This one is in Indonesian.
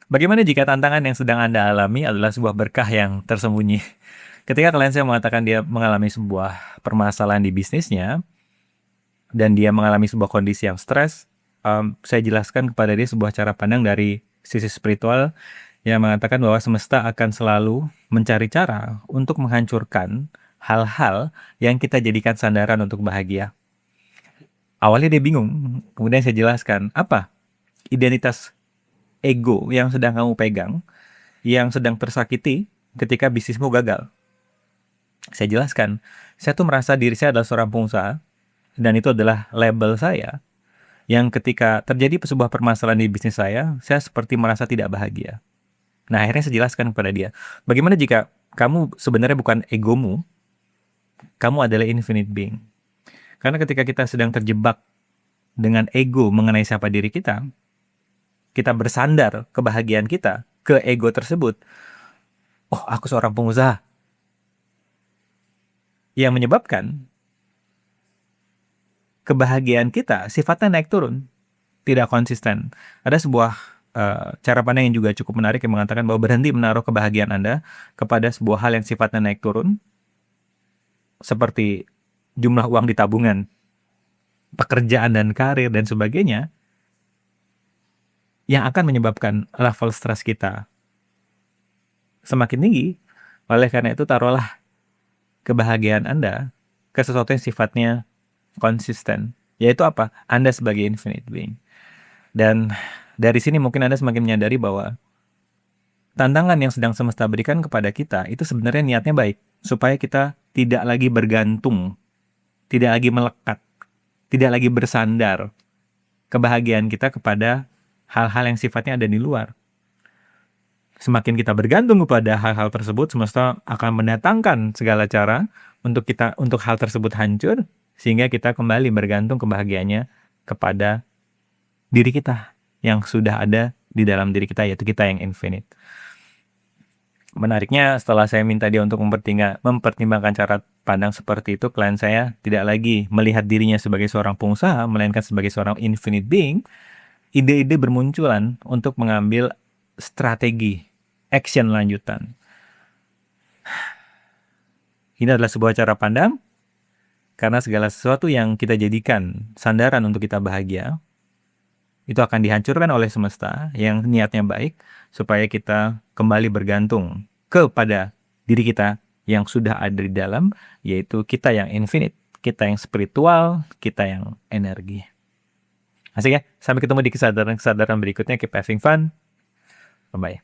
Bagaimana jika tantangan yang sedang Anda alami adalah sebuah berkah yang tersembunyi? Ketika klien saya mengatakan dia mengalami sebuah permasalahan di bisnisnya, dan dia mengalami sebuah kondisi yang stres, saya jelaskan kepada dia sebuah cara pandang dari sisi spiritual yang mengatakan bahwa semesta akan selalu mencari cara untuk menghancurkan hal-hal yang kita jadikan sandaran untuk bahagia. Awalnya dia bingung, kemudian saya jelaskan, apa identitas ego yang sedang kamu pegang, yang sedang tersakiti ketika bisnismu gagal. Saya jelaskan, saya tuh merasa diri saya adalah seorang pengusaha, dan itu adalah label saya, yang ketika terjadi sebuah permasalahan di bisnis saya seperti merasa tidak bahagia. Nah, akhirnya saya jelaskan kepada dia, bagaimana jika kamu sebenarnya bukan egomu, kamu adalah infinite being. Karena ketika kita sedang terjebak dengan ego mengenai siapa diri kita bersandar kebahagiaan kita ke ego tersebut. Oh, aku seorang pengusaha. Yang menyebabkan kebahagiaan kita sifatnya naik turun, tidak konsisten. Ada sebuah cara pandang yang juga cukup menarik yang mengatakan bahwa berhenti menaruh kebahagiaan Anda kepada sebuah hal yang sifatnya naik turun, seperti jumlah uang di tabungan, pekerjaan dan karir dan sebagainya, yang akan menyebabkan level stres kita semakin tinggi. Oleh karena itu, taruhlah kebahagiaan Anda ke sesuatu yang sifatnya konsisten. Yaitu apa? Anda sebagai infinite being. Dan dari sini mungkin Anda semakin menyadari bahwa tantangan yang sedang semesta berikan kepada kita itu sebenarnya niatnya baik, supaya kita tidak lagi bergantung, tidak lagi melekat, tidak lagi bersandar kebahagiaan kita kepada hal-hal yang sifatnya ada di luar. Semakin kita bergantung kepada hal-hal tersebut, semesta akan mendatangkan segala cara untuk hal tersebut hancur, sehingga kita kembali bergantung kebahagiaannya kepada diri kita yang sudah ada di dalam diri kita, yaitu kita yang infinite. Menariknya, setelah saya minta dia untuk mempertimbangkan cara pandang seperti itu, klien saya tidak lagi melihat dirinya sebagai seorang pengusaha, melainkan sebagai seorang infinite being. Ide-ide bermunculan untuk mengambil strategi action lanjutan. Ini adalah sebuah cara pandang, karena segala sesuatu yang kita jadikan sandaran untuk kita bahagia, itu akan dihancurkan oleh semesta yang niatnya baik, supaya kita kembali bergantung kepada diri kita yang sudah ada di dalam, yaitu kita yang infinite, kita yang spiritual, kita yang energi. Asik ya? Sampai ketemu di kesadaran-kesadaran berikutnya. Keep having fun. Bye-bye.